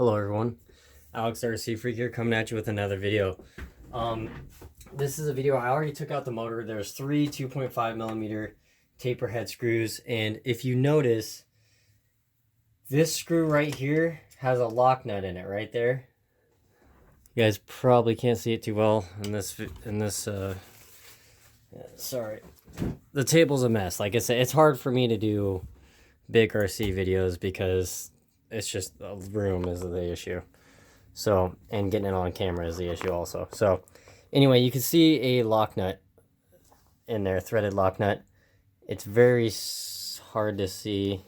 Hello everyone, Alex RC Freak here coming at you with another video. This is a video. I already took out the motor. There's three 2.5 millimeter taper head screws, and if you notice, this screw right here has a lock nut in it right there. You guys probably can't see it too well in this sorry, the table's a mess. Like I said, it's hard for me to do big RC videos because it's just the room is the issue. So, and getting it on camera is the issue also. So, anyway, you can see a lock nut in there, threaded lock nut. It's very hard to see,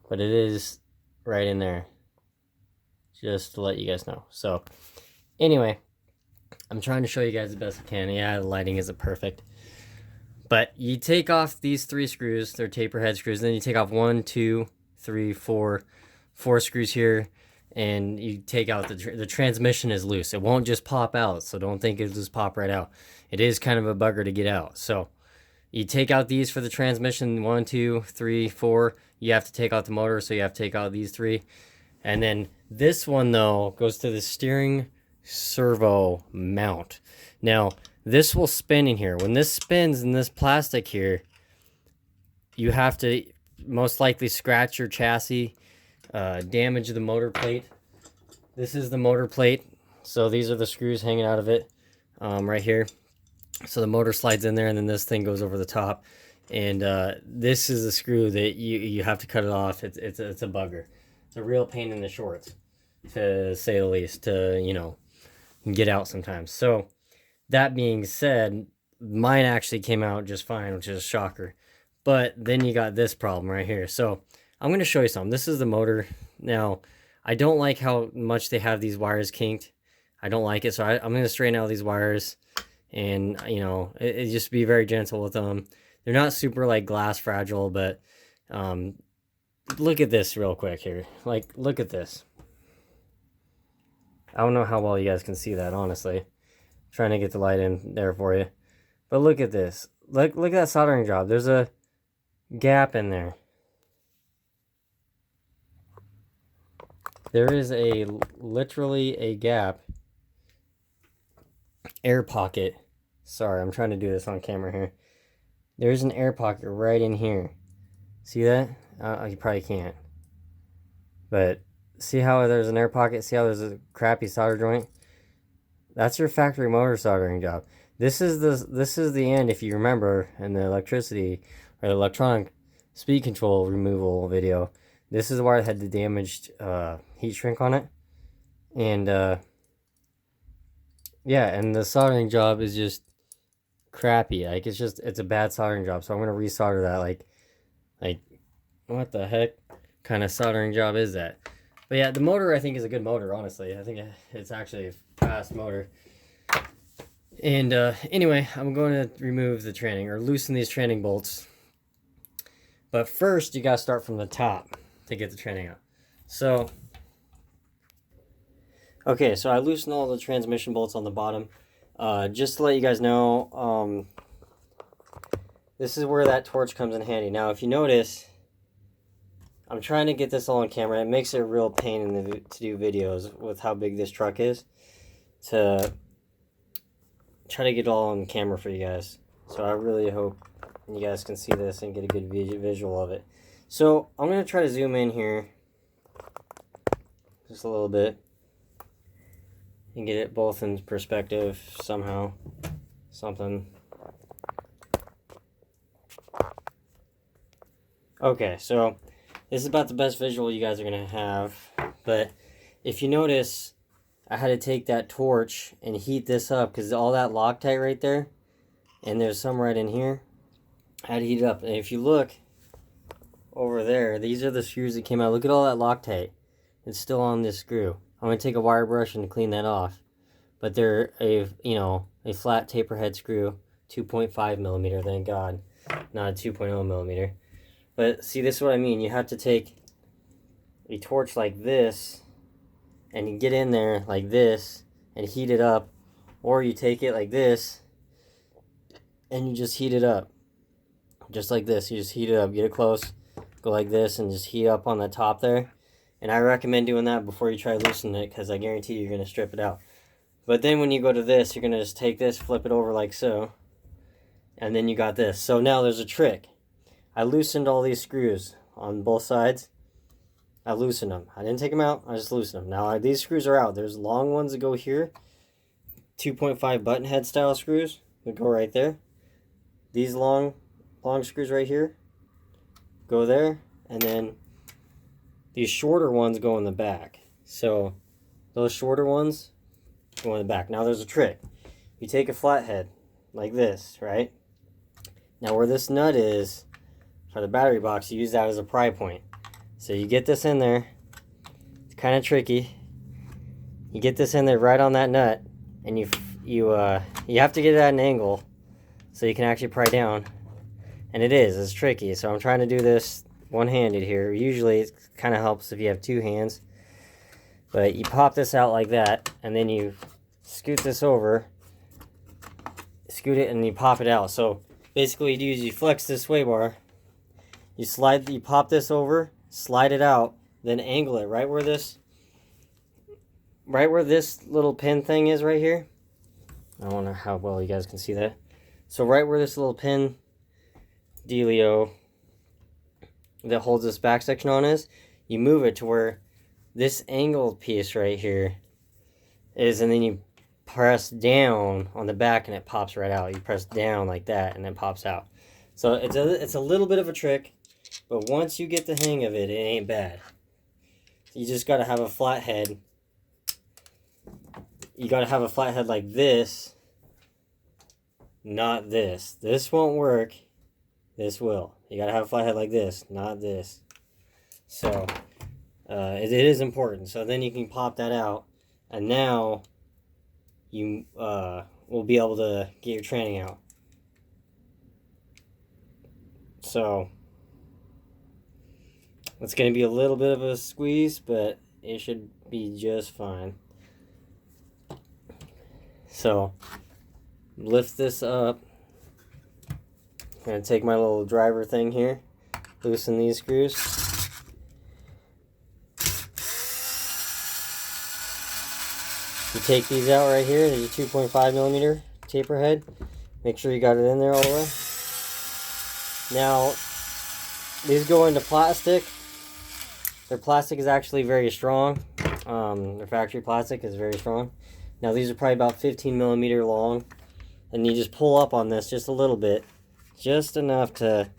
but it is right in there. Just to let you guys know. So, anyway, I'm trying to show you guys the best I can. Yeah, the lighting isn't perfect. But you take off these three screws, they're taper head screws, then you take off 1, 2, 3, 4 screws here, and you take out the transmission is loose. It won't just pop out, so don't think it'll just pop right out. It is kind of a bugger to get out. So you take out these for the transmission, 1, 2, 3, 4. You have to take out the motor, so you have to take out these three. And then this one, though, goes to the steering servo mount. Now, this will spin in here. When this spins in this plastic here, you have to most likely scratch your chassis, damage the motor plate. This is the motor plate. So these are the screws hanging out of it right here. So the motor slides in there, and then this thing goes over the top. And this is the screw that you have to cut it off. It's a bugger. It's a real pain in the shorts, to say the least, to, you know, get out sometimes. So that being said, mine actually came out just fine, which is a shocker. But then you got this problem right here. So I'm going to show you something. This is the motor. Now, I don't like how much they have these wires kinked. I don't like it. So I'm going to straighten out these wires. And, you know, it just be very gentle with them. They're not super, like, glass fragile, but look at this real quick here. Like, look at this. I don't know how well you guys can see that, honestly. I'm trying to get the light in there for you. But look at this. Look at that soldering job. There's a gap in there. There is literally a gap. Air pocket. Sorry, I'm trying to do this on camera here. There's an air pocket right in here. See that? You probably can't. But see how there's an air pocket? See how there's a crappy solder joint? That's your factory motor soldering job. This is the end, if you remember, in the electricity or electronic speed control removal video. This is where I had the damaged heat shrink on it. And yeah, and the soldering job is just crappy. Like, it's a bad soldering job. So I'm gonna resolder that. Like what the heck kind of soldering job is that? But yeah, the motor I think is a good motor, honestly. I think it's actually a fast motor. And anyway, I'm going to remove the tranning, or loosen these tranning bolts. But first, you gotta start from the top to get the tranning out. So, okay, so I loosened all the transmission bolts on the bottom. Just to let you guys know, this is where that torch comes in handy. Now, if you notice, I'm trying to get this all on camera. It makes it a real pain to do videos with how big this truck is, to try to get it all on camera for you guys. So I really hope you guys can see this and get a good visual of it. So I'm going to try to zoom in here just a little bit and get it both in perspective somehow. Something. Okay, so this is about the best visual you guys are going to have. But if you notice, I had to take that torch and heat this up because all that Loctite right there, and there's some right in here, I had to heat it up. And if you look over there, these are the screws that came out. Look at all that Loctite. It's still on this screw. I'm going to take a wire brush and clean that off. But they're a flat taper head screw, 2.5 millimeter, thank God, not a 2.0 millimeter. But see, this is what I mean. You have to take a torch like this, and you get in there like this, and heat it up. Or you take it like this, and you just heat it up. Just like this. You just heat it up. Get it close. Go like this, and just heat up on the top there. And I recommend doing that before you try loosening it, because I guarantee you're going to strip it out. But then when you go to this, you're going to just take this, flip it over like so. And then you got this. So now there's a trick. I loosened all these screws on both sides. I loosened them. I didn't take them out. I just loosened them. Now these screws are out. There's long ones that go here. 2.5 button head style screws that go right there. These long screws right here go there. And then these shorter ones go in the back. So those shorter ones go in the back. Now there's a trick. You take a flathead like this, right? Now where this nut is for the battery box, you use that as a pry point. So you get this in there. It's kind of tricky. You get this in there right on that nut, and you have to get it at an angle so you can actually pry down. And it's tricky. So I'm trying to do this one-handed here. Usually it kind of helps if you have two hands. But you pop this out like that, and then you scoot this over, scoot it, and you pop it out. So basically what you do is you flex this sway bar, you pop this over, slide it out, then angle it right where this little pin thing is right here. I don't know how well you guys can see that. So right where this little pin dealio that holds this back section on is, you move it to where this angled piece right here is, and then you press down on the back and it pops right out. You press down like that and it pops out. So it's a little bit of a trick, but once you get the hang of it, it ain't bad. You just got to have a flat head. You got to have a flat head like this, not this. This won't work. This will. You got to have a flat head like this, not this. So it is important. So then you can pop that out, and now you will be able to get your tranning out. So it's going to be a little bit of a squeeze, but it should be just fine. So lift this up. I'm going to take my little driver thing here, loosen these screws. You take these out right here. There's a 2.5 millimeter taper head. Make sure you got it in there all the way. Now, these go into plastic. Their plastic is actually very strong. Their factory plastic is very strong. Now, these are probably about 15 millimeter long. And you just pull up on this just a little bit. Just enough to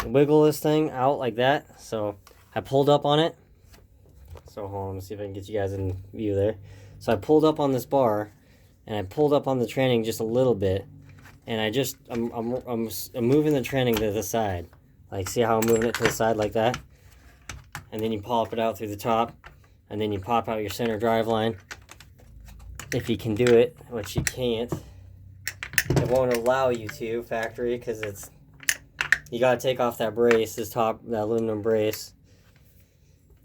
wiggle this thing out like that. So, I pulled up on it. So, hold on, let's see if I can get you guys in view there. So, I pulled up on this bar. And I pulled up on the tranning just a little bit. And I'm moving the tranning to the side. Like, see how I'm moving it to the side like that? And then you pop it out through the top. And then you pop out your center drive line. If you can do it, which you can't. It won't allow you to, factory, because you gotta take off that brace, that aluminum brace.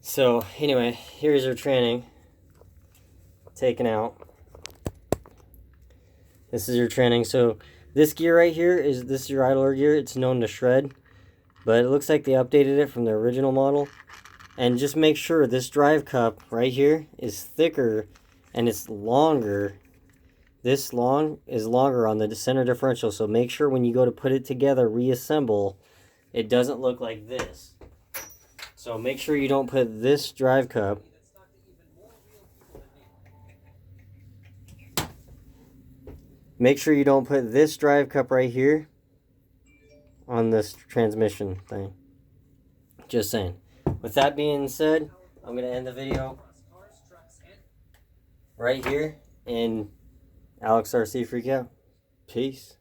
So, anyway, here's your tranning. Taken out. This is your tranning. So, this gear right here, this is your idler gear. It's known to shred. But it looks like they updated it from the original model. And just make sure this drive cup right here is thicker and it's longer. This long is longer on the center differential. So make sure when you go to put it together, reassemble, it doesn't look like this. So make sure you don't put this drive cup right here on this transmission thing. Just saying. With that being said, I'm going to end the video right here. And Alex RC Freak out. Peace.